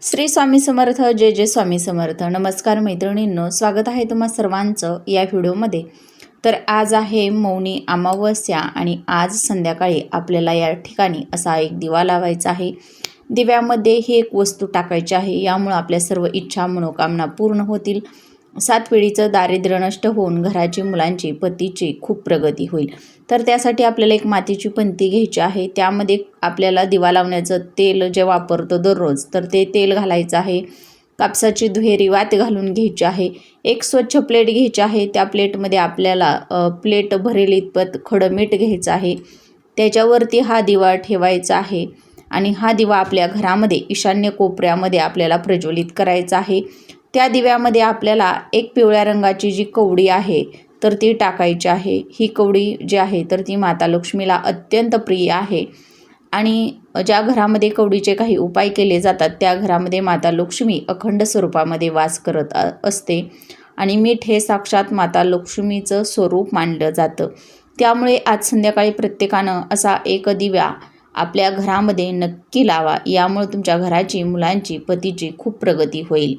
श्री स्वामी समर्थ. जय जय स्वामी समर्थ. नमस्कार मैत्रिणींनो, स्वागत आहे तुम्हा सर्वांचं या व्हिडिओमध्ये. तर आज आहे मौनी अमावस्या आणि आज संध्याकाळी आपल्याला या ठिकाणी असा एक दिवा लावायचा आहे. दिव्यामध्ये ही एक वस्तू टाकायची आहे. यामुळे आपल्या सर्व इच्छा मनोकामना पूर्ण होतील. 7 पिढीचं दारिद्र्य नष्ट होऊन घराची, मुलांची, पतीची खूप प्रगती होईल. तर त्यासाठी आपल्याला एक मातीची पंती घ्यायची आहे. त्यामध्ये आपल्याला दिवा लावण्याचं तेल जे वापरतो दररोज, तर ते तेल घालायचं आहे. कापसाची दुहेरी वात घालून घ्यायची आहे. एक स्वच्छ प्लेट घ्यायची आहे. त्या प्लेटमध्ये आपल्याला प्लेट भरेल इतपत खडं मीठ घ्यायचं आहे. त्याच्यावरती हा दिवा ठेवायचा आहे आणि हा दिवा आपल्या घरामध्ये ईशान्य कोपऱ्यामध्ये आपल्याला प्रज्वलित करायचा आहे. त्या दिव्यामध्ये आपल्याला एक पिवळ्या रंगाची जी कवडी आहे तर ती टाकायची आहे. ही कवडी जी आहे तर ती माता लक्ष्मीला अत्यंत प्रिय आहे आणि ज्या घरामध्ये कवडीचे काही उपाय केले जातात त्या घरामध्ये माता लक्ष्मी अखंड स्वरूपामध्ये वास करत असते आणि मीठ हे साक्षात माता लक्ष्मीचं स्वरूप मानलं जातं. त्यामुळे आज संध्याकाळी प्रत्येकानं असा एक दिवा आपल्या घरामध्ये नक्की लावा. यामुळे तुमच्या घराची, मुलांची, पतीची खूप प्रगती होईल.